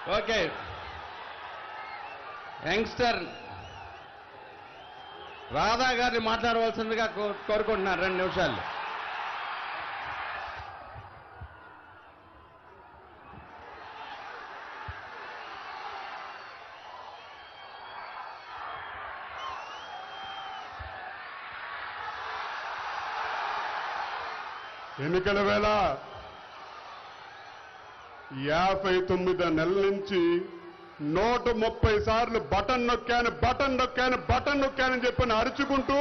Okay, youngster Radha గారిని మాట్లాడవలసిందిగా కోరుకుంటున్నారు 2 నిమిషాలు. ఎన్నికల వేళ 59 నెలల నుంచి 130 సార్లు బటన్ నొక్కానని చెప్పని అరుచుకుంటూ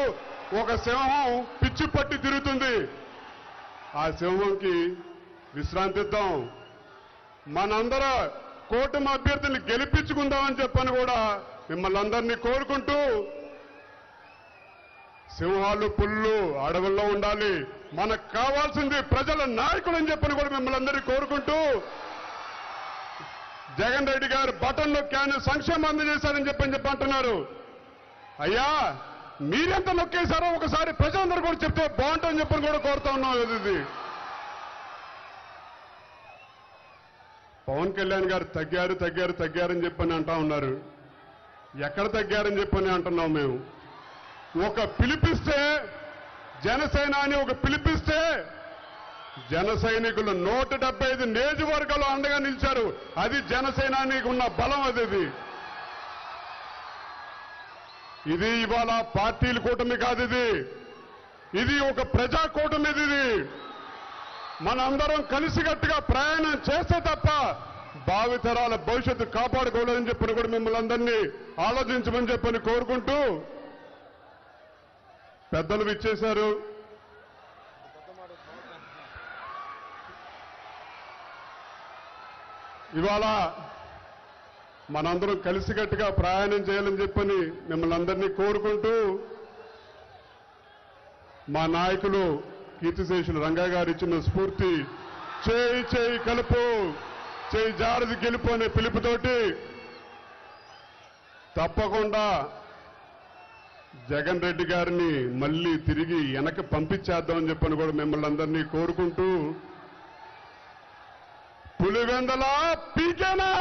ఒక సింహం పిచ్చి పట్టి తిరుగుతుంది. ఆ సింహంకి విశ్రాంతి ఇద్దాం. మనందరూ కూటమి అభ్యర్థుల్ని గెలిపించుకుందామని చెప్పని కూడా మిమ్మల్ని అందరినీ కోరుకుంటూ, సింహాలు పుల్లు అడవుల్లో ఉండాలి, మనకు కావాల్సింది ప్రజల నాయకులు అని చెప్పని కూడా మిమ్మల్ని అందరినీ కోరుకుంటూ, జగన్ రెడ్డి గారు బటన్ నొక్కాను సంక్షేమం అందజేశారని చెప్పి అంటున్నారు. అయ్యా, మీరెంత నొక్కేశారో ఒకసారి ప్రజలందరూ కూడా చెప్తే బాగుంటుందని చెప్పని కూడా కోరుతా ఉన్నాం. ఇది పవన్ కళ్యాణ్ గారు తగ్గారని చెప్పని అంటా ఉన్నారు. ఎక్కడ తగ్గారని చెప్పని అంటున్నాం మేము. ఒక పిలిపిస్తే జనసేన అని ఒక పిలిపిస్తే జన సైనికులు 175 నియోజకవర్గాలు అండగా నిలిచారు. అది జనసేనానికి ఉన్న బలం. ఇది ఇవాళ పార్టీల కూటమి కాదు, ఇది ఒక ప్రజా కూటమి. ఇది మనందరం కలిసికట్టుగా ప్రయాణం చేస్తే తప్ప భావితరాల భవిష్యత్తు కాపాడుకోలేదని చెప్పని కూడా మిమ్మల్ని అందరినీ ఆలోచించమని చెప్పని కోరుకుంటూ, పెద్దలు విచ్చేశారు. ఇవాళ మనందరం కలిసికట్టుగా ప్రయాణం చేయాలని చెప్పని మిమ్మల్ని అందరినీ కోరుకుంటూ, మా నాయకులు కీర్తిశేషులు రంగా గారు ఇచ్చిన స్ఫూర్తి, చేయి కలుపు, చేయి జారది గెలుపు అనే పిలుపుతోటి తప్పకుండా జగన్ రెడ్డి గారిని మళ్ళీ తిరిగి వెనక్కి పంపించేద్దామని చెప్పని కూడా మిమ్మల్ని అందరినీ కోరుకుంటూ, పులివెందల పీకేనా,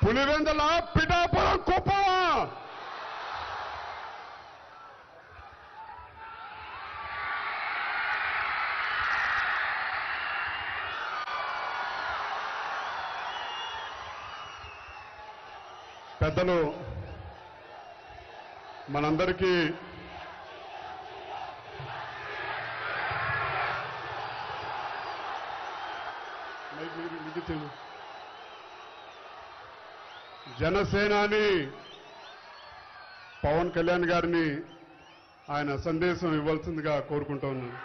పులివెందల పిఠాపురం కుప్పమా, పెద్దలు మనందరికీ జనసేనాని పవన్ కళ్యాణ్ గారిని ఆయన సందేశం ఇవ్వాల్సిందిగా కోరుకుంటూ ఉన్నాను.